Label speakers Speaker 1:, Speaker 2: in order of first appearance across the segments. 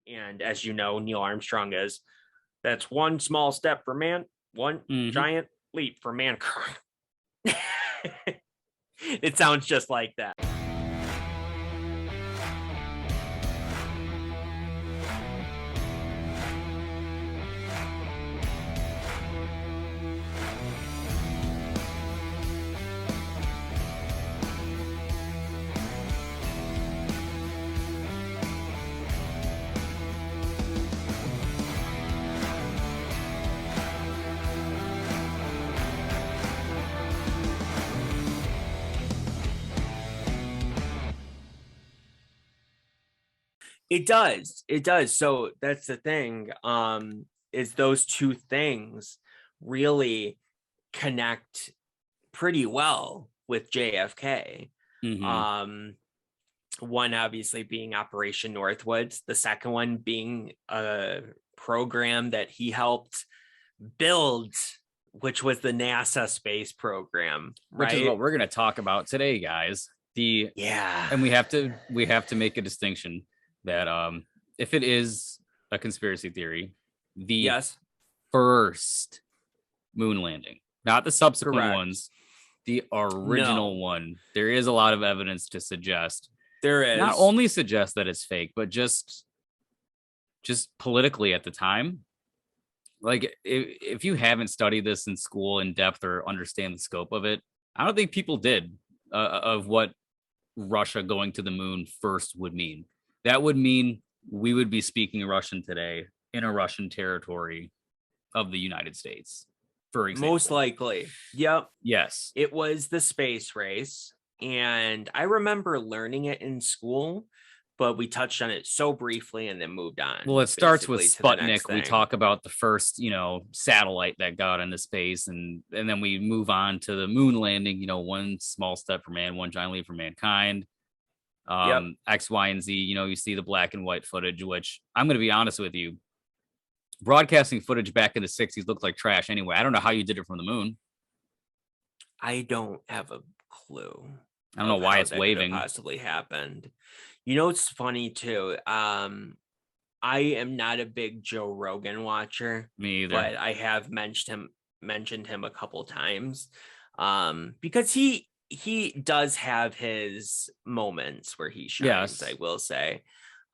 Speaker 1: And as you know, Neil Armstrong is, that's one small step for man, one
Speaker 2: Mhm.
Speaker 1: giant leap for mankind. It sounds just like that. It does. It does. So that's the thing. Is those two things really connect pretty well with JFK.
Speaker 2: Mhm.
Speaker 1: Um, one obviously being Operation Northwoods, the second one being a program that he helped build, which was the NASA space program,
Speaker 2: Which is
Speaker 1: right?
Speaker 2: what we're going to talk about today, guys. The
Speaker 1: Yeah.
Speaker 2: And we have to make a distinction that if it is a conspiracy theory, the
Speaker 1: Yes,
Speaker 2: first moon landing, not the subsequent
Speaker 1: correct.
Speaker 2: ones, the original
Speaker 1: No,
Speaker 2: one, there is a lot of evidence to suggest,
Speaker 1: there
Speaker 2: not
Speaker 1: is.
Speaker 2: only suggest that it's fake, but just politically at the time, like if you haven't studied this in school in depth or understand the scope of it, I don't think people did, of what Russia going to the moon first would mean. That would mean we would be speaking Russian today in a Russian territory of the United States, for
Speaker 1: Most
Speaker 2: example.
Speaker 1: likely. Yep.
Speaker 2: Yes.
Speaker 1: It was the space race. And I remember learning it in school, but we touched on it so briefly and then moved
Speaker 2: Well,
Speaker 1: on
Speaker 2: it starts with
Speaker 1: basically to the next
Speaker 2: Sputnik. We
Speaker 1: thing.
Speaker 2: talk about the first, satellite that got into space, and then we move on to the moon landing. One small step for man, one giant leap for mankind.
Speaker 1: Yep.
Speaker 2: X, Y, and Z. You see the black and white footage, which I'm going to be honest with you, broadcasting footage back in the '60s looked like trash. Anyway, I don't know how you did it from the moon.
Speaker 1: I don't have a clue
Speaker 2: I don't know
Speaker 1: of
Speaker 2: why
Speaker 1: how
Speaker 2: it's
Speaker 1: that could have
Speaker 2: waving.
Speaker 1: possibly happened. You know, it's funny too. I am not a big Joe Rogan watcher,
Speaker 2: Me either.
Speaker 1: but I have mentioned him a couple times. Because he does have his moments where he shines, I
Speaker 2: Yes.
Speaker 1: will say.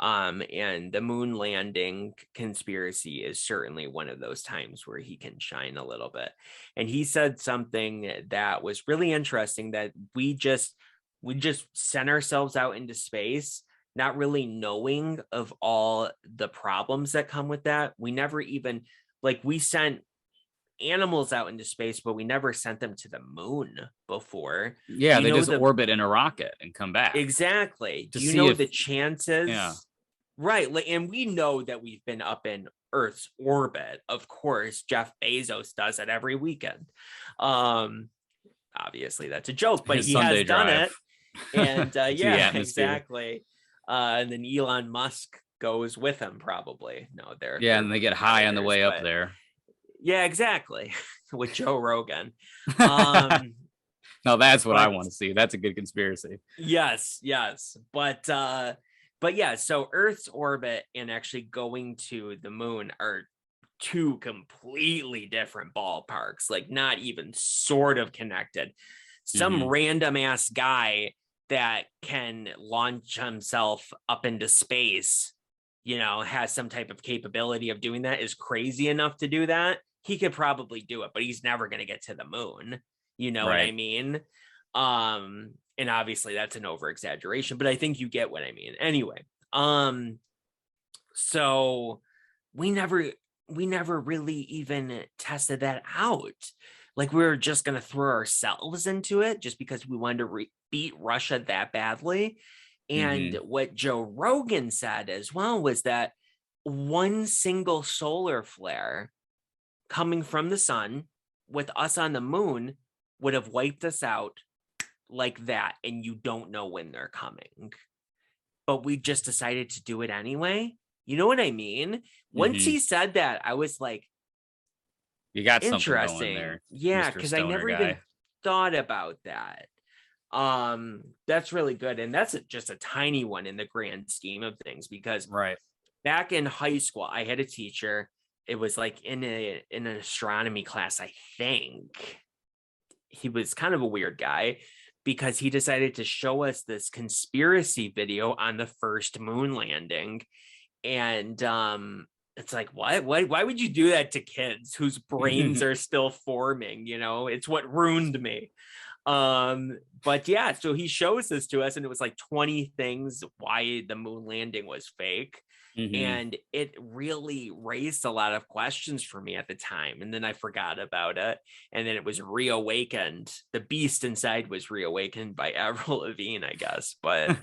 Speaker 1: And the moon landing conspiracy is certainly one of those times where he can shine a little bit. And he said something that was really interesting, that we just sent ourselves out into space not really knowing of all the problems that come with that. We never even, like, we sent animals out into space, but we never sent them to the moon before.
Speaker 2: Yeah,
Speaker 1: Do you
Speaker 2: they
Speaker 1: know
Speaker 2: just
Speaker 1: the
Speaker 2: orbit in a rocket and come back
Speaker 1: exactly?
Speaker 2: to
Speaker 1: Do you
Speaker 2: see
Speaker 1: know
Speaker 2: if,
Speaker 1: the
Speaker 2: yeah.
Speaker 1: chances? Right. Like, and we know that we've been up in Earth's orbit. Of course, Jeff Bezos does it every weekend. Um, Obviously that's a joke, but
Speaker 2: His
Speaker 1: he has
Speaker 2: Sunday
Speaker 1: done
Speaker 2: drive
Speaker 1: it. And
Speaker 2: to the
Speaker 1: yeah,
Speaker 2: atmosphere.
Speaker 1: exactly. And then Elon Musk goes with him, probably. No, they're
Speaker 2: Yeah,
Speaker 1: they're
Speaker 2: and they get high on the
Speaker 1: competitors,
Speaker 2: way up
Speaker 1: but
Speaker 2: there.
Speaker 1: yeah, exactly. With Joe Rogan. Um,
Speaker 2: No, that's what I
Speaker 1: but
Speaker 2: want to see. That's a good conspiracy.
Speaker 1: yes, yes. But yeah, so Earth's orbit and actually going to the moon are two completely different ballparks, like not even sort of connected. Some
Speaker 2: Hmm.
Speaker 1: random ass guy that can launch himself up into space, has some type of capability of doing that, is crazy enough to do that. He could probably do it, but he's never going to get to the moon. You know what I
Speaker 2: Right.
Speaker 1: mean? And obviously that's an over exaggeration, but I think you get what I mean. Anyway, so we never we never really even tested that out. Like, we were just going to throw ourselves into it just because we wanted to beat Russia that badly. And
Speaker 2: Hmm.
Speaker 1: what Joe Rogan said as well was that one single solar flare coming from the sun with us on the moon would have wiped us out like that. And you don't know when they're coming, but we just decided to do it anyway. You know what I mean? Once
Speaker 2: Hmm.
Speaker 1: he said that, I was like,
Speaker 2: You got something going
Speaker 1: interesting.
Speaker 2: there,
Speaker 1: Yeah,
Speaker 2: Mr.
Speaker 1: because I
Speaker 2: Stoner
Speaker 1: never even
Speaker 2: guy.
Speaker 1: thought about that. That's really good. And that's just a tiny one in the grand scheme of things, because
Speaker 2: Right.
Speaker 1: back in high school, I had a teacher. It was like in an astronomy class, I think. He was kind of a weird guy because he decided to show us this conspiracy video on the first moon landing. And it's like, what? Why would you do that to kids whose brains are still forming? It's what ruined me. But yeah, so he shows this to us, and it was like 20 things why the moon landing was fake. And it really raised a lot of questions for me at the time. And then I forgot about it. And then it was reawakened. The beast inside was reawakened by Avril Lavigne, I guess. But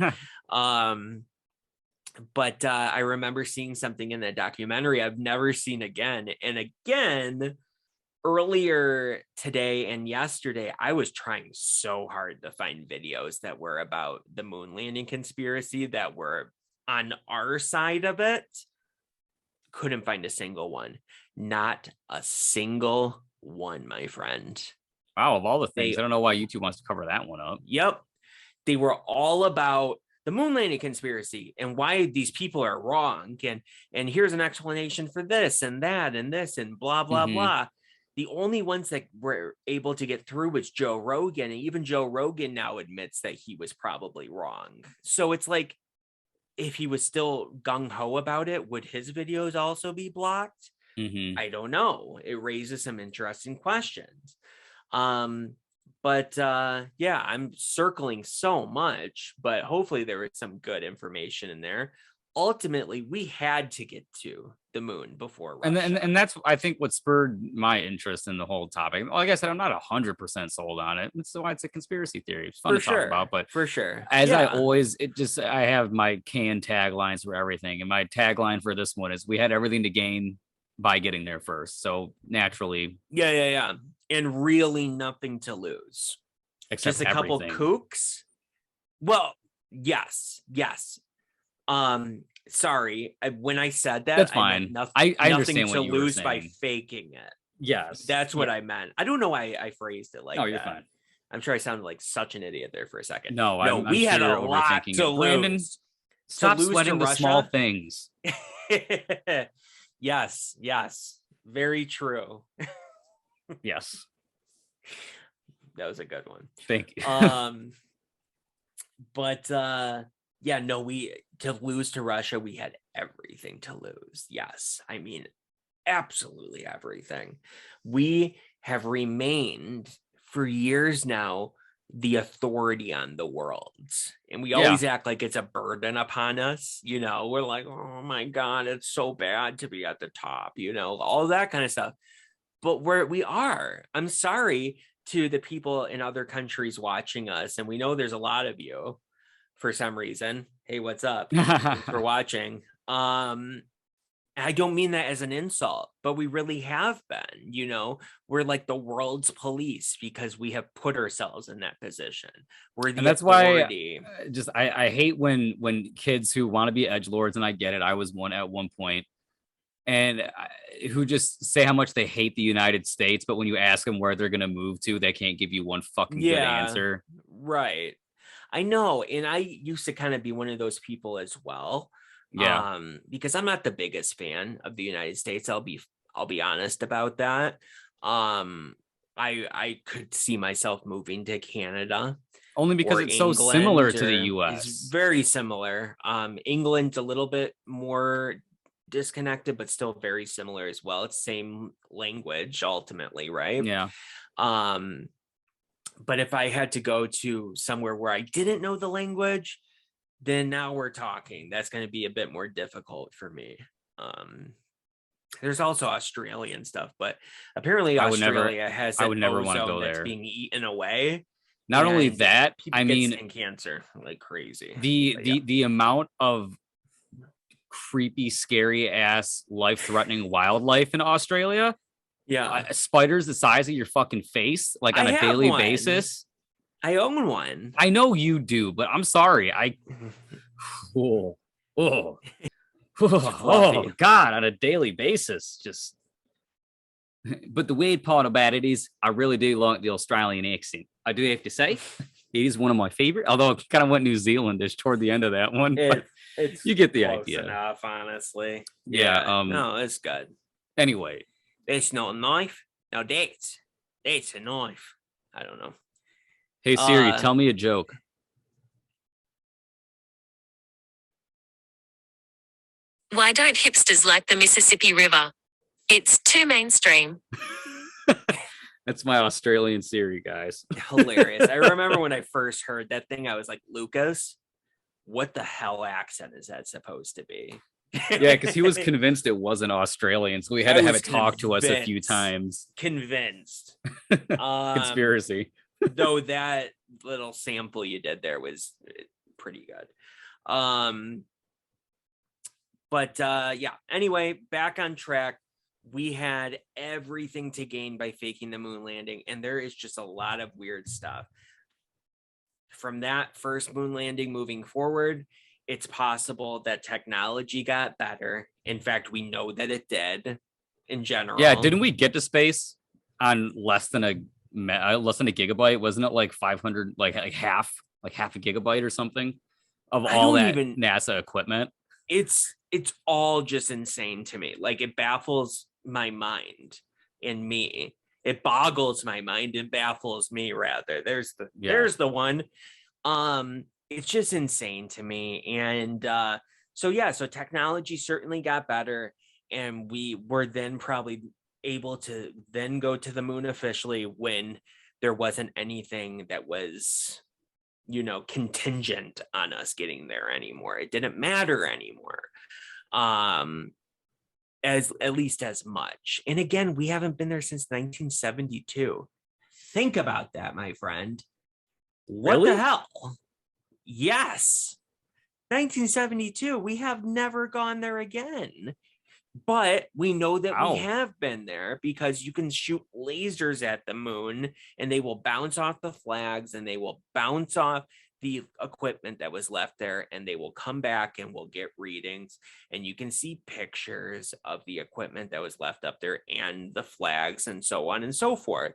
Speaker 1: I remember seeing something in that documentary I've never seen again. And again, earlier today and yesterday, I was trying so hard to find videos that were about the moon landing conspiracy that were on our side of it. Couldn't find a single one. Not a single one, my friend.
Speaker 2: Wow, of all the things, I don't know why YouTube wants to cover that one up.
Speaker 1: Yep. They were all about the moon landing conspiracy and why these people are wrong. And here's an explanation for this and that and this and blah, blah, blah. The only ones that were able to get through was Joe Rogan. And even Joe Rogan now admits that he was probably wrong. So it's like, if he was still gung-ho about it, would his videos also be blocked? I don't know. It raises some interesting questions. But yeah, I'm circling so much, but hopefully there was some good information in there. Ultimately, we had to get to the moon before Russia.
Speaker 2: And that's, I think, what spurred my interest in the whole topic. Like I said, I'm not 100% sold on it. That's why it's a conspiracy theory. It's fun to talk about, but
Speaker 1: for sure.
Speaker 2: As I always, I have my canned taglines for everything. And my tagline for this one is, we had everything to gain by getting there first. So naturally.
Speaker 1: Yeah. And really nothing to lose.
Speaker 2: Except
Speaker 1: just a couple kooks. Well, yes. Sorry, when I said that,
Speaker 2: that's fine. I understand
Speaker 1: nothing
Speaker 2: what
Speaker 1: to
Speaker 2: you
Speaker 1: lose
Speaker 2: were
Speaker 1: by
Speaker 2: saying.
Speaker 1: faking it.
Speaker 2: Yes,
Speaker 1: that's what I meant. I don't know why I phrased it like that.
Speaker 2: No, you're fine.
Speaker 1: I'm sure I sounded like such an idiot there for a second.
Speaker 2: No,
Speaker 1: we had a lot to
Speaker 2: Brandon, stop sweating the small things.
Speaker 1: Yes, very true.
Speaker 2: Yes,
Speaker 1: that was a good one.
Speaker 2: Thank you.
Speaker 1: But yeah, no, to lose to Russia, we had everything to lose. Yes. I mean, absolutely everything. We have remained for years now the authority on the world. And we always act like it's a burden upon us. We're like, oh my God, it's so bad to be at the top, all that kind of stuff. But we are. I'm sorry to the people in other countries watching us. And we know there's a lot of you. For some reason. Hey, what's up? Thanks for watching. I don't mean that as an insult, but we really have been, we're like the world's police because we have put ourselves in that position. We're the authority.
Speaker 2: Why I hate when kids who want to be edgelords, and I get it. I was one at one point, and who just say how much they hate the United States, but when you ask them where they're going to move to, they can't give you one fucking good answer.
Speaker 1: Right. I know. And I used to kind of be one of those people as well.
Speaker 2: Yeah.
Speaker 1: Because I'm not the biggest fan of the United States. I'll be honest about that. I could see myself moving to Canada.
Speaker 2: Only because it's so similar to the US.
Speaker 1: It's very similar. England's a little bit more disconnected, but still very similar as well. It's same language ultimately, right?
Speaker 2: Yeah.
Speaker 1: But if I had to go to somewhere where I didn't know the language, then now we're talking. That's going to be a bit more difficult for me. There's also Australian stuff, but apparently Australia has an ozone that's being eaten away.
Speaker 2: Not only that,
Speaker 1: I mean, cancer like crazy.
Speaker 2: The amount of creepy, scary ass, life-threatening wildlife in Australia.
Speaker 1: Yeah,
Speaker 2: spiders the size of your fucking face, like on a daily basis.
Speaker 1: I own one.
Speaker 2: I know you do, but I'm sorry. Oh, God, on a daily basis, just. But the weird part about it is, I really do like the Australian accent. I do have to say. It is one of my favorite, although it kind of went New Zealandish toward the end of that one, but
Speaker 1: It's
Speaker 2: you get the
Speaker 1: close
Speaker 2: idea.
Speaker 1: enough, honestly.
Speaker 2: Yeah.
Speaker 1: Yeah, no, it's good.
Speaker 2: Anyway,
Speaker 1: It's not a knife. No, that's a knife. I don't know.
Speaker 2: hey Siri,
Speaker 1: Uh,
Speaker 2: tell me a joke.
Speaker 3: Why don't hipsters like the Mississippi River? It's too mainstream.
Speaker 2: That's my Australian Siri, guys.
Speaker 1: hilarious. I remember when I first heard that thing, I was like, Lucas, what the hell accent is that supposed to be?
Speaker 2: Yeah, because he was convinced it wasn't Australian, so we had to have it talk to us a few times.
Speaker 1: Convinced.
Speaker 2: Conspiracy.
Speaker 1: Though that little sample you did there was pretty good. But yeah, anyway, back on track. We had everything to gain by faking the moon landing, and there is just a lot of weird stuff. From that first moon landing moving forward, it's possible that technology got better. In fact, we know that it did in general.
Speaker 2: Yeah, didn't we get to space on less than a gigabyte? Wasn't it like 500, like half a gigabyte or something of all that NASA equipment?
Speaker 1: It's all just insane to me. Like, it baffles my mind and me. It boggles my mind and baffles me, rather. There's the one. It's just insane to me. And so technology certainly got better, and we were then probably able to then go to the moon officially when there wasn't anything that was, contingent on us getting there anymore. It didn't matter anymore. As at least as much. And again, we haven't been there since 1972. Think about that, my friend. What the hell? Yes. 1972. We have never gone there again. But we know that we have been there because you can shoot lasers at the moon and they will bounce off the flags and they will bounce off the equipment that was left there, and they will come back and we'll get readings, and you can see pictures of the equipment that was left up there and the flags and so on and so forth.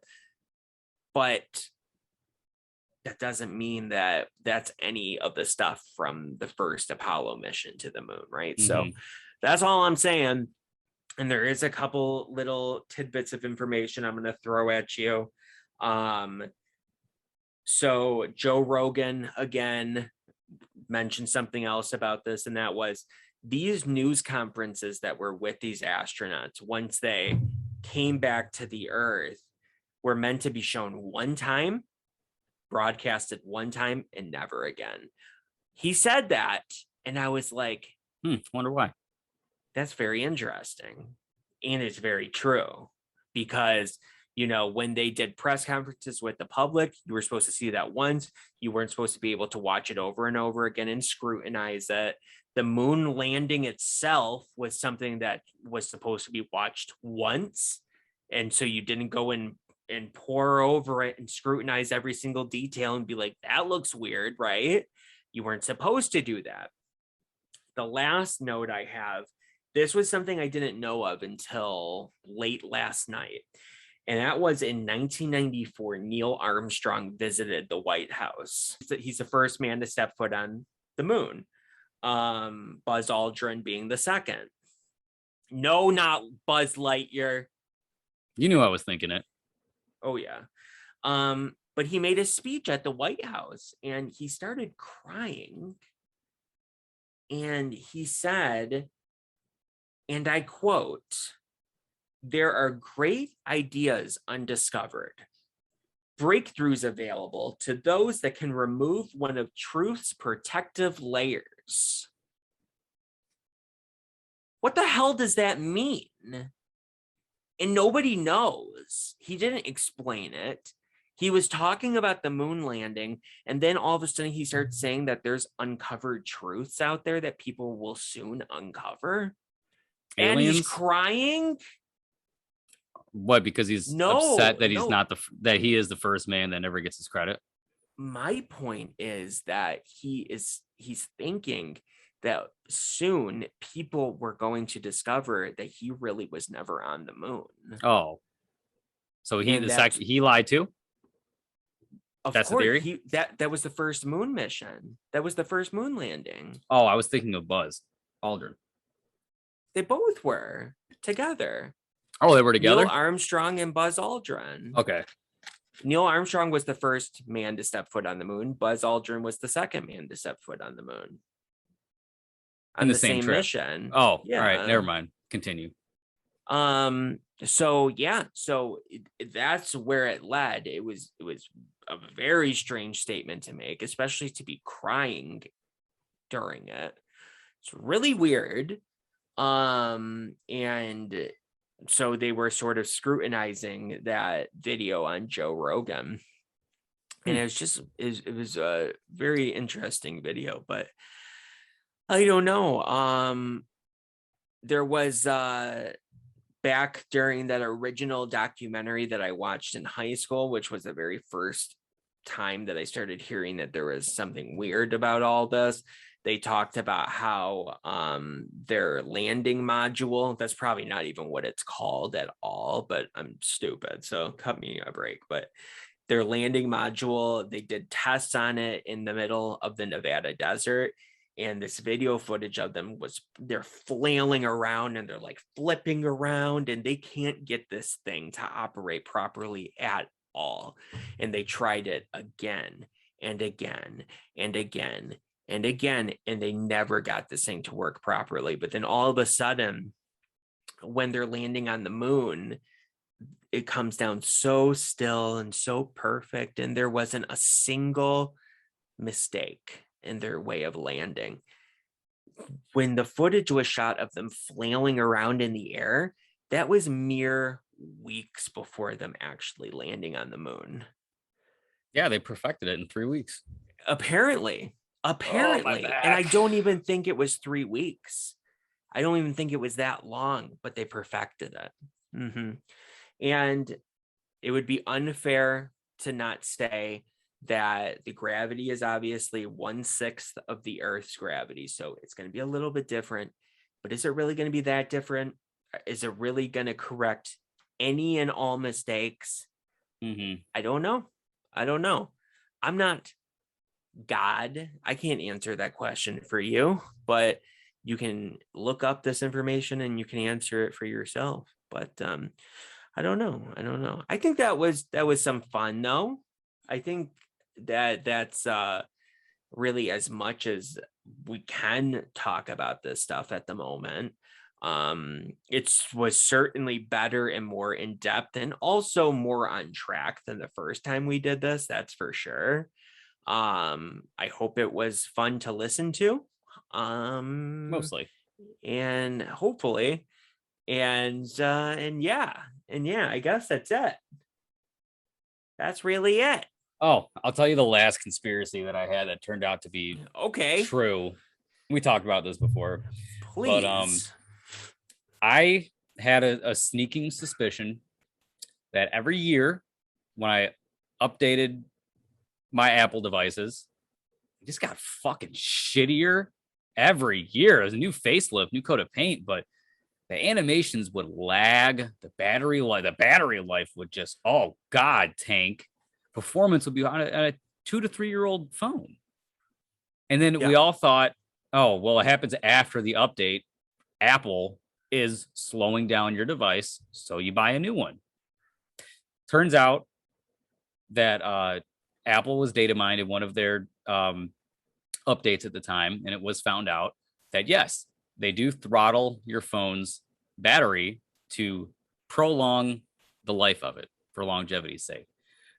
Speaker 1: But that doesn't mean that that's any of the stuff from the first Apollo mission to the moon, right? Mm-hmm. So that's all I'm saying. And there is a couple little tidbits of information I'm going to throw at you. So Joe Rogan, again, mentioned something else about this, and that was these news conferences that were with these astronauts, once they came back to the Earth, were meant to be shown one time, broadcasted one time, and never again. He said that, and I was like,
Speaker 2: wonder why.
Speaker 1: That's very interesting. And it's very true, because when they did press conferences with the public, you were supposed to see that once. You weren't supposed to be able to watch it over and over again and scrutinize it. The moon landing itself was something that was supposed to be watched once. And so you didn't go in and pour over it and scrutinize every single detail and be like, that looks weird, right? You weren't supposed to do that. The last note I have, this was something I didn't know of until late last night. And that was in 1994, Neil Armstrong visited the White House. He's the first man to step foot on the moon. Buzz Aldrin being the second. No, not Buzz Lightyear.
Speaker 2: You knew I was thinking it.
Speaker 1: Oh, yeah. But he made a speech at the White House, and he started crying. And he said, and I quote, "There are great ideas undiscovered, breakthroughs available to those that can remove one of truth's protective layers." What the hell does that mean? And nobody knows. He didn't explain it. He was talking about the moon landing, and then all of a sudden he starts saying that there's uncovered truths out there that people will soon uncover.
Speaker 2: Aliens?
Speaker 1: And he's crying.
Speaker 2: What? Because he's upset that he's not that he is the first man that never gets his credit.
Speaker 1: My point is that he's thinking that soon people were going to discover that he really was never on the moon.
Speaker 2: Oh, so he lied too?
Speaker 1: Of
Speaker 2: That's the
Speaker 1: course,
Speaker 2: theory?
Speaker 1: that was the first moon mission. That was the first moon landing.
Speaker 2: Oh, I was thinking of Buzz Aldrin.
Speaker 1: They both were together.
Speaker 2: Oh, they were
Speaker 1: Neil
Speaker 2: together?
Speaker 1: Armstrong and Buzz Aldrin.
Speaker 2: Okay.
Speaker 1: Neil Armstrong was the first man to step foot on the moon. Buzz Aldrin was the second man to step foot on the moon.
Speaker 2: In
Speaker 1: On
Speaker 2: the
Speaker 1: the
Speaker 2: same
Speaker 1: same
Speaker 2: trip.
Speaker 1: mission.
Speaker 2: Oh, all
Speaker 1: Yeah.
Speaker 2: right. Never mind. Continue.
Speaker 1: So yeah, so that's where it led. It was a very strange statement to make, especially to be crying during it. It's really weird. And so they were sort of scrutinizing that video on Joe Rogan. And it was a very interesting video, but I don't know. There was back during that original documentary that I watched in high school, which was the very first time that I started hearing that there was something weird about all this. They talked about how their landing module, that's probably not even what it's called at all, but I'm stupid, so cut me a break. But their landing module, they did tests on it in the middle of the Nevada desert. And this video footage of them they're flailing around and they're like flipping around and they can't get this thing to operate properly at all. And they tried it again and again and again and again, and they never got this thing to work properly. But then all of a sudden, when they're landing on the moon, it comes down so still and so perfect. And there wasn't a single mistake in their way of landing. When the footage was shot of them flailing around in the air, that was mere weeks before them actually landing on the moon.
Speaker 2: Yeah, they perfected it in 3 weeks.
Speaker 1: Apparently. And I don't even think it was 3 weeks. I don't even think it was that long, but they perfected it. And it would be unfair to not say that the gravity is obviously 1/6 of the Earth's gravity. So it's going to be a little bit different, but is it really going to be that different? Is it really going to correct any and all mistakes? I don't know. I'm not God. I can't answer that question for you, but you can look up this information and you can answer it for yourself. But I don't know. I think that was some fun though. I think that's really as much as we can talk about this stuff at the moment. It was certainly better and more in depth and also more on track than the first time we did this, that's for sure. I hope it was fun to listen to.
Speaker 2: Mostly.
Speaker 1: And hopefully. And yeah, I guess that's it. That's really it.
Speaker 2: Oh, I'll tell you the last conspiracy that I had that turned out to be true. We talked about this before.
Speaker 1: Please.
Speaker 2: But I had a sneaking suspicion that every year when I updated my Apple devices, it just got fucking shittier every year. It was a new facelift, new coat of paint, but the animations would lag. The battery life would just, oh God, tank. Performance would be on a 2 to 3 year old phone. And then we all thought, oh, well, it happens after the update. Apple is slowing down your device, so you buy a new one. Turns out that Apple was data mined in one of their updates at the time, and it was found out that yes, they do throttle your phone's battery to prolong the life of it for longevity's sake.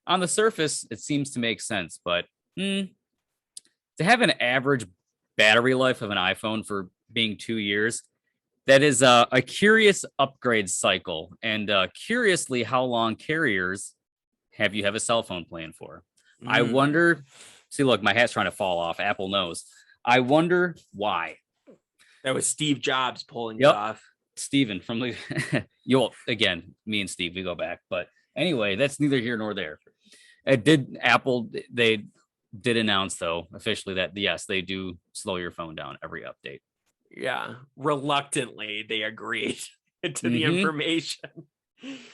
Speaker 2: On the surface, it seems to make sense, but to have an average battery life of an iPhone for being 2 years, that is a curious upgrade cycle. And curiously, how long carriers have you have a cell phone plan for? I wonder. See, look, my hat's trying to fall off. Apple knows. I wonder why.
Speaker 1: That was Steve Jobs pulling you off.
Speaker 2: Steven from the again, me and Steve, we go back. But anyway, that's neither here nor there. They did announce though officially that yes, they do slow your phone down every update.
Speaker 1: Yeah, reluctantly they agreed to the information.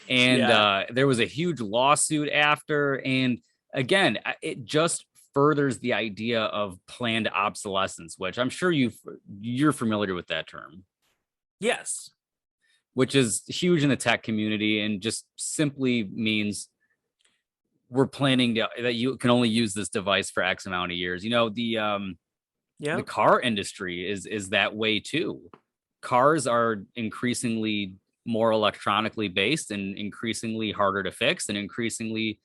Speaker 2: And there was a huge lawsuit after, and again, it just furthers the idea of planned obsolescence, which I'm sure you're familiar with that term,
Speaker 1: Yes.
Speaker 2: which is huge in the tech community and just simply means we're planning that you can only use this device for X amount of years. The car industry is that way too. Cars are increasingly more electronically based and increasingly harder to fix and increasingly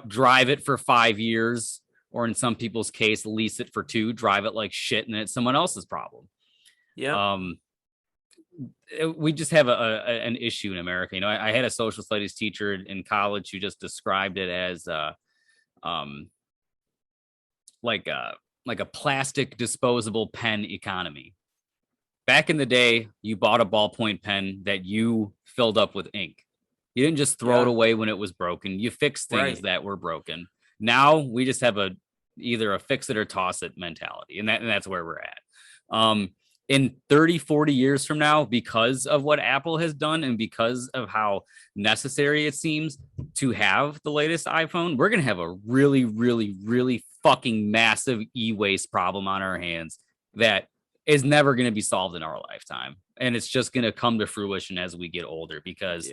Speaker 2: drive it for 5 years, or in some people's case, lease it for 2, drive it like shit, and it's someone else's problem.
Speaker 1: Yeah.
Speaker 2: We just have an issue in America. I had a social studies teacher in college who just described it as like a plastic disposable pen economy. Back in the day, you bought a ballpoint pen that you filled up with ink. You didn't just throw it away when it was broken. You fixed things that were broken. Now we just have either a fix it or toss it mentality. And that's where we're at. In 30, 40 years from now, because of what Apple has done and because of how necessary it seems to have the latest iPhone, we're going to have a really, really, really fucking massive e-waste problem on our hands that is never going to be solved in our lifetime. And it's just going to come to fruition as we get older, because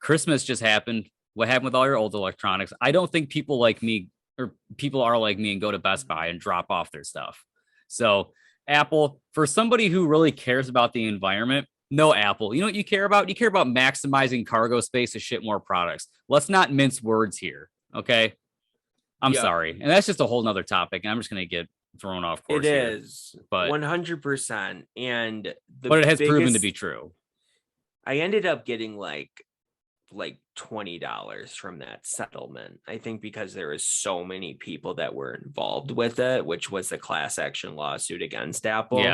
Speaker 2: Christmas just happened. What happened with all your old electronics? I don't think people like me, or people are like me, and go to Best Buy and drop off their stuff. So Apple, for somebody who really cares about the environment, no, Apple. You know what you care about? You care about maximizing cargo space to ship more products. Let's not mince words here, okay? I'm sorry. And that's just a whole nother topic, and I'm just going to get thrown off course.
Speaker 1: It
Speaker 2: here,
Speaker 1: is,
Speaker 2: but
Speaker 1: 100%.
Speaker 2: But it has proven to be true.
Speaker 1: I ended up getting like $20 from that settlement, I think, because there was so many people that were involved with it, which was the class action lawsuit against Apple.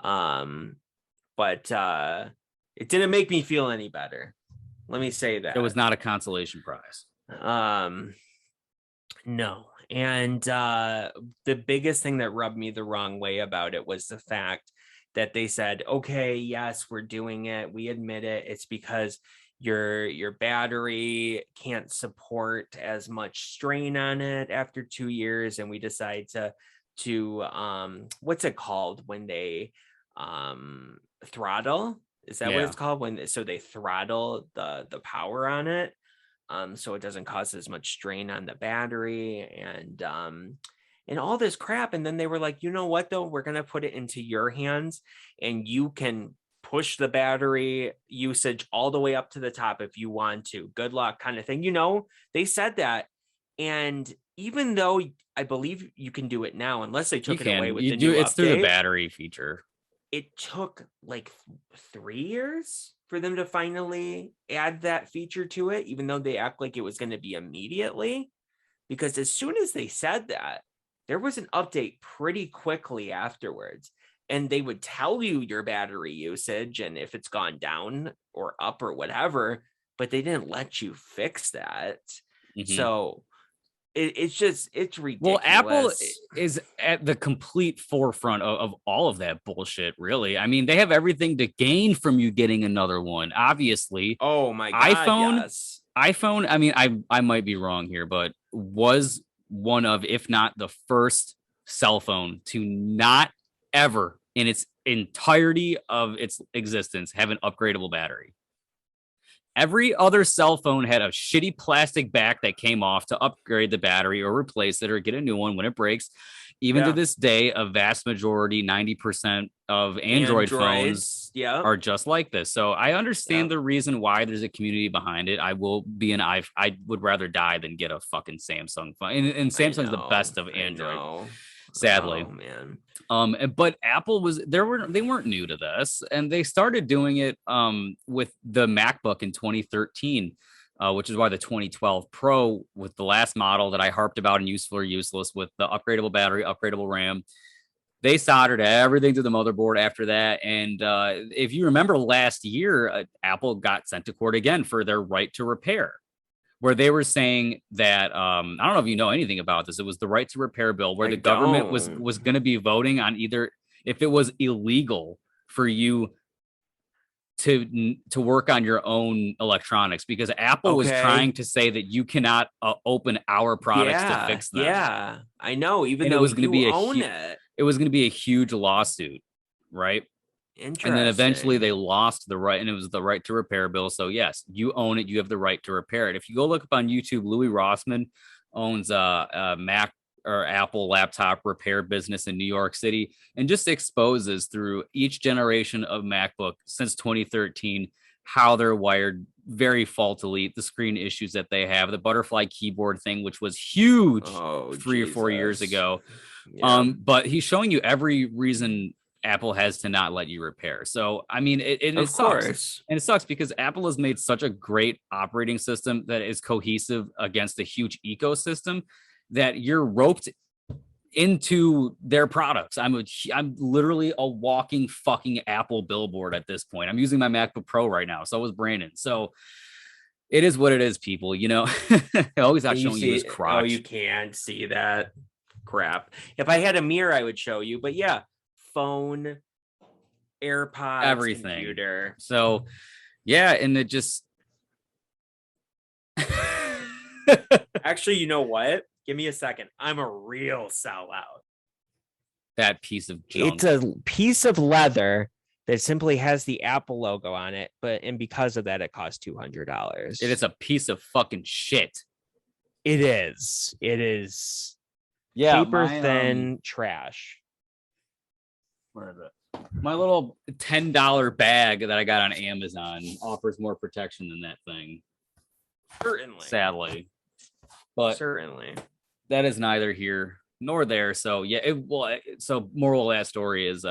Speaker 1: But it didn't make me feel any better, let me say that.
Speaker 2: It was not a consolation prize.
Speaker 1: No. And the biggest thing that rubbed me the wrong way about it was the fact that they said, okay, yes, we're doing it, we admit it, it's because your battery can't support as much strain on it after 2 years, and we decide to what's it called when they throttle, is that what it's called, so they throttle the power on it, so it doesn't cause as much strain on the battery, and all this crap. And then they were like, you know what though, we're gonna put it into your hands, and you can push the battery usage all the way up to the top if you want to. Good luck, kind of thing. They said that. And even though I believe you can do it now, unless they took it away with the new update,
Speaker 2: it's through the battery feature.
Speaker 1: It took like 3 years for them to finally add that feature to it, even though they act like it was going to be immediately. Because as soon as they said that, there was an update pretty quickly afterwards. And they would tell you your battery usage and if it's gone down or up or whatever, but they didn't let you fix that. So it's ridiculous.
Speaker 2: Well, Apple is at the complete forefront of all of that bullshit, really. I mean, they have everything to gain from you getting another one, obviously.
Speaker 1: Oh my God,
Speaker 2: iPhone, I mean, I might be wrong here, but was one of, if not the first cell phone to not ever in its entirety of its existence have an upgradable battery. Every other cell phone had a shitty plastic back that came off to upgrade the battery or replace it or get a new one when it breaks. Even to this day, a vast majority, 90% of Android phones are just like this. So I understand the reason why there's a community behind it. I would rather die than get a fucking Samsung phone. And Samsung's the best of Android. Sadly.
Speaker 1: Oh man.
Speaker 2: But Apple they weren't new to this, and they started doing it with the MacBook in 2013, which is why the 2012 Pro with the last model that I harped about in Useful or Useless with the upgradable battery, upgradable RAM. They soldered everything to the motherboard after that. And if you remember last year, Apple got sent to court again for their right to repair, where they were saying that, I don't know if you know anything about this. It was the right to repair bill where the government was going to be voting on either if it was illegal for you to work on your own electronics, because Apple was trying to say that you cannot open our products to fix them.
Speaker 1: Yeah, I know. Even
Speaker 2: And
Speaker 1: though
Speaker 2: it was going to
Speaker 1: you
Speaker 2: be
Speaker 1: own it.
Speaker 2: it was going to be a huge lawsuit, right?
Speaker 1: Interesting.
Speaker 2: And then eventually they lost the right, and it was the right to repair bill. So yes, you own it. You have the right to repair it. If you go look up on YouTube, Louis Rossman owns a Mac or Apple laptop repair business in New York City, and just exposes through each generation of MacBook since 2013 how they're wired very faultily, the screen issues that they have, the butterfly keyboard thing, which was huge 3 or 4 years ago.
Speaker 1: Yeah.
Speaker 2: But he's showing you every reason Apple has to not let you repair. So, I mean, it sucks. And it sucks because Apple has made such a great operating system that is cohesive against a huge ecosystem that you're roped into their products. I'm literally a walking fucking Apple billboard at this point. I'm using my MacBook Pro right now. So was Brandon. So it is what it is, people. You know, I always not showing you his crotch.
Speaker 1: Oh, you can't see that crap. If I had a mirror, I would show you. But yeah, phone, AirPods,
Speaker 2: everything.
Speaker 1: Computer.
Speaker 2: So yeah, and it just
Speaker 1: actually, you know what? Give me a second. I'm a real sellout.
Speaker 2: That piece of junk.
Speaker 4: It's a piece of leather that simply has the Apple logo on it, and because of that, it costs $200.
Speaker 2: It is a piece of fucking shit.
Speaker 4: It is. It is.
Speaker 2: Yeah,
Speaker 4: paper thin trash.
Speaker 2: Where is it? My little $10 bag that I got on Amazon offers more protection than that thing.
Speaker 1: Certainly.
Speaker 2: Sadly. But
Speaker 1: certainly.
Speaker 2: That is neither here nor there. So yeah, so moral of that story is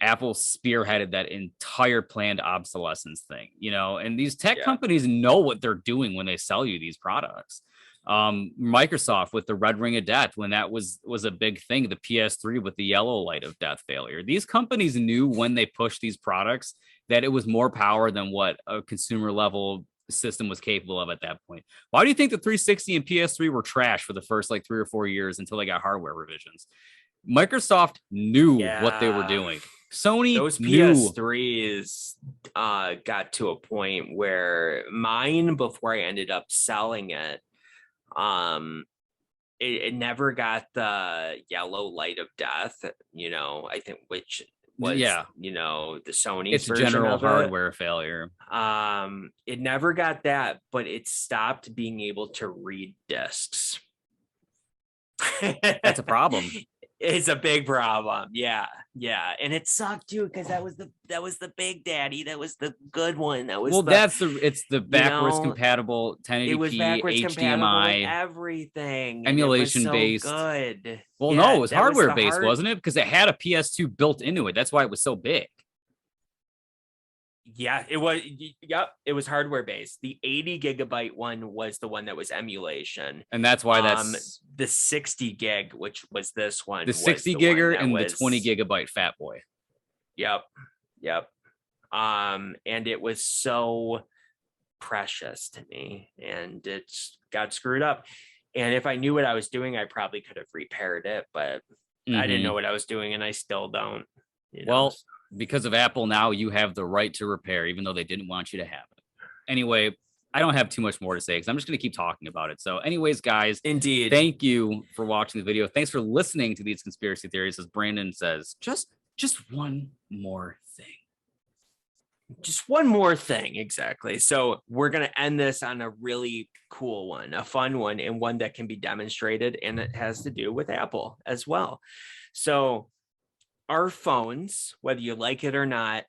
Speaker 2: Apple spearheaded that entire planned obsolescence thing, you know, and these tech companies know what they're doing when they sell you these products. Microsoft with the red ring of death, when that was a big thing, the PS3 with the yellow light of death failure. These companies knew when they pushed these products that it was more power than what a consumer level system was capable of at that point. Why do you think the 360 and PS3 were trash for the first like 3 or 4 years until they got hardware revisions? Microsoft knew what they were doing. Sony
Speaker 1: those
Speaker 2: knew.
Speaker 1: PS3s got to a point where mine, before I ended up selling it, it never got the yellow light of death, you know, I think, which was, you know, the Sony's
Speaker 2: it's
Speaker 1: version
Speaker 2: general
Speaker 1: of
Speaker 2: hardware failure.
Speaker 1: It never got that, but it stopped being able to read discs.
Speaker 2: That's a problem.
Speaker 1: It's a big problem. Yeah. And it sucked too, because that was the big daddy. That was the good one. That was
Speaker 2: it's the backwards compatible 1080p,
Speaker 1: it was backwards
Speaker 2: HDMI,
Speaker 1: everything,
Speaker 2: emulation
Speaker 1: so
Speaker 2: based.
Speaker 1: Good.
Speaker 2: Well, no, it was hardware based, wasn't it? Because it had a PS2 built into it. That's why it was so big.
Speaker 1: Yeah, it was. Yep, it was hardware based. The 80 gigabyte one was the one that was emulation,
Speaker 2: and that's why that's
Speaker 1: the 60 gig, which was this one.
Speaker 2: The 60 gigger and the 20 gigabyte Fat Boy.
Speaker 1: Yep. And it was so precious to me, and it got screwed up. And if I knew what I was doing, I probably could have repaired it, but I didn't know what I was doing, and I still don't. You know?
Speaker 2: Well, because of Apple now, you have the right to repair, even though they didn't want you to have it. Anyway, I don't have too much more to say because I'm just going to keep talking about it. So anyways, guys,
Speaker 1: indeed,
Speaker 2: thank you for watching the video. Thanks for listening to these conspiracy theories. As Brandon says, just one more thing.
Speaker 1: Just one more thing. Exactly. So we're going to end this on a really cool one, a fun one, and one that can be demonstrated, and it has to do with Apple as well. So our phones, whether you like it or not,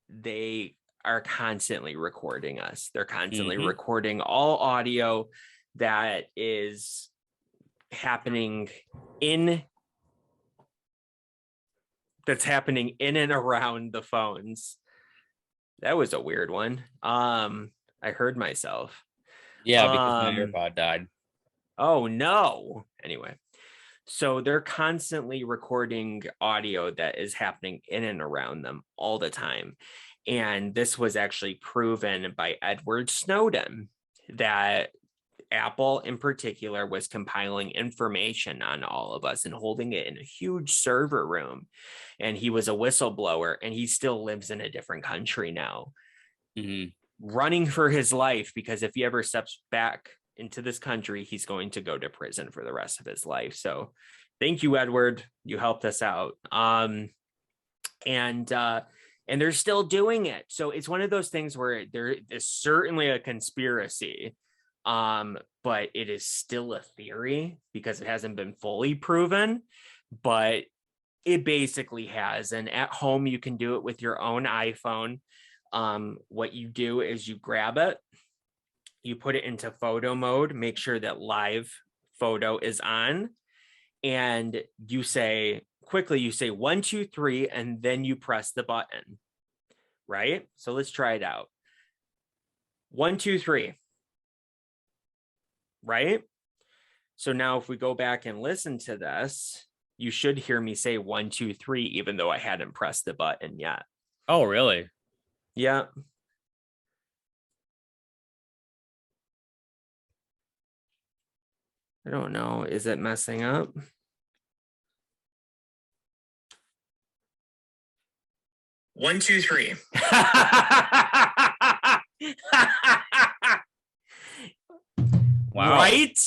Speaker 1: they are constantly recording us. They're constantly recording all audio that is happening in and around the phones. That was a weird one. I heard myself.
Speaker 2: Yeah, because my AirPod died.
Speaker 1: Oh no. Anyway. So they're constantly recording audio that is happening in and around them all the time. And this was actually proven by Edward Snowden, that Apple in particular was compiling information on all of us and holding it in a huge server room. And he was a whistleblower, and he still lives in a different country now, running for his life, because if he ever steps back into this country, he's going to go to prison for the rest of his life. So thank you, Edward. You helped us out. And they're still doing it. So it's one of those things where there is certainly a conspiracy, but it is still a theory because it hasn't been fully proven, but it basically has. And at home, you can do it with your own iPhone. What you do is you grab it, you put it into photo mode, make sure that live photo is on, and you say 1, 2, 3, and then you press the button, right? So let's try it out. 1, 2, 3, right? So now if we go back and listen to this, you should hear me say 1, 2, 3, even though I hadn't pressed the button yet.
Speaker 2: Oh, really?
Speaker 1: Yeah. I don't know. Is it messing up? One, two, three.
Speaker 2: Wow.
Speaker 1: Right?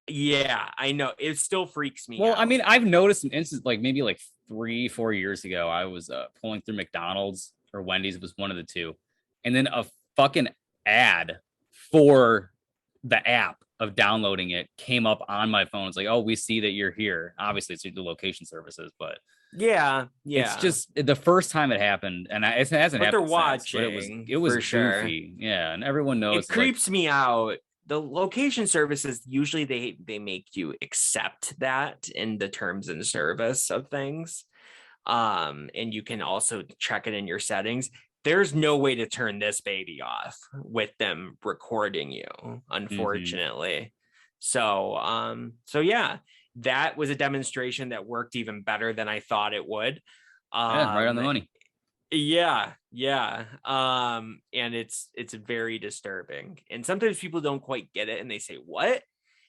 Speaker 1: Yeah, I know. It still freaks me out.
Speaker 2: I mean, I've noticed some instances, like maybe like 3-4 years ago, I was pulling through McDonald's or Wendy's, it was one of the two, and then a fucking ad for the app of downloading it came up on my phone. It's like, oh, we see that you're here. Obviously, it's the location services, but
Speaker 1: yeah,
Speaker 2: it's just the first time it happened, and it hasn't happened.
Speaker 1: They're
Speaker 2: since,
Speaker 1: watching.
Speaker 2: It was
Speaker 1: for sure.
Speaker 2: goofy, yeah, and everyone knows.
Speaker 1: It creeps me out. The location services, usually they make you accept that in the terms and service of things. And you can also check it in your settings. There's no way to turn this baby off with them recording you, unfortunately. So yeah, that was a demonstration that worked even better than I thought it would.
Speaker 2: Yeah, right on the money.
Speaker 1: Yeah. And it's very disturbing. And sometimes people don't quite get it and they say, what?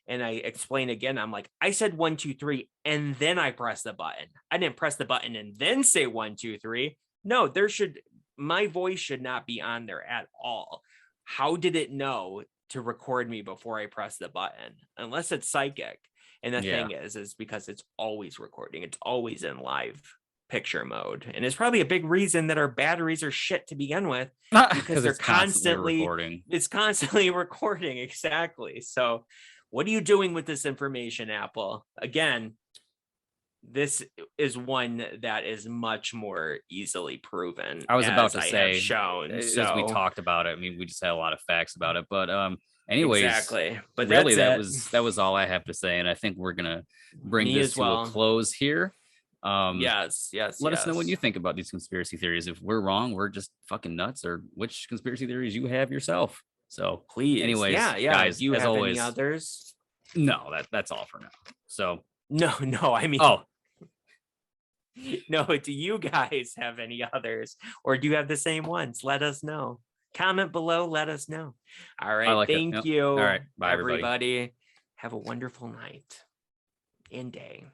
Speaker 1: And I explain again, I'm like, I said 1, 2, 3, and then I press the button. I didn't press the button and then say 1, 2, 3. No, my voice should not be on there at all. How did it know to record me before I press the button? Unless it's psychic. And the thing is because it's always recording. It's always in live picture mode, and it's probably a big reason that our batteries are shit to begin with, because they're constantly recording. It's constantly recording. Exactly. So what are you doing with this information, Apple? Again, this is one that is much more easily proven.
Speaker 2: I was about to say,
Speaker 1: shown,
Speaker 2: as we talked about it, I mean, we just had a lot of facts about it, but anyways,
Speaker 1: exactly. But
Speaker 2: really, that was all I have to say, and I think we're gonna bring this to a close here.
Speaker 1: Yes.
Speaker 2: Let us know what you think about these conspiracy theories. If we're wrong, we're just fucking nuts, or which conspiracy theories you have yourself. So
Speaker 1: please,
Speaker 2: anyways,
Speaker 1: guys,
Speaker 2: do you have
Speaker 1: any others?
Speaker 2: No, that's all for now. So
Speaker 1: no, I mean, no, do you guys have any others, or do you have the same ones? Let us know. Comment below, let us know. All right, thank you.
Speaker 2: All right, bye
Speaker 1: everybody. Have a wonderful night and day.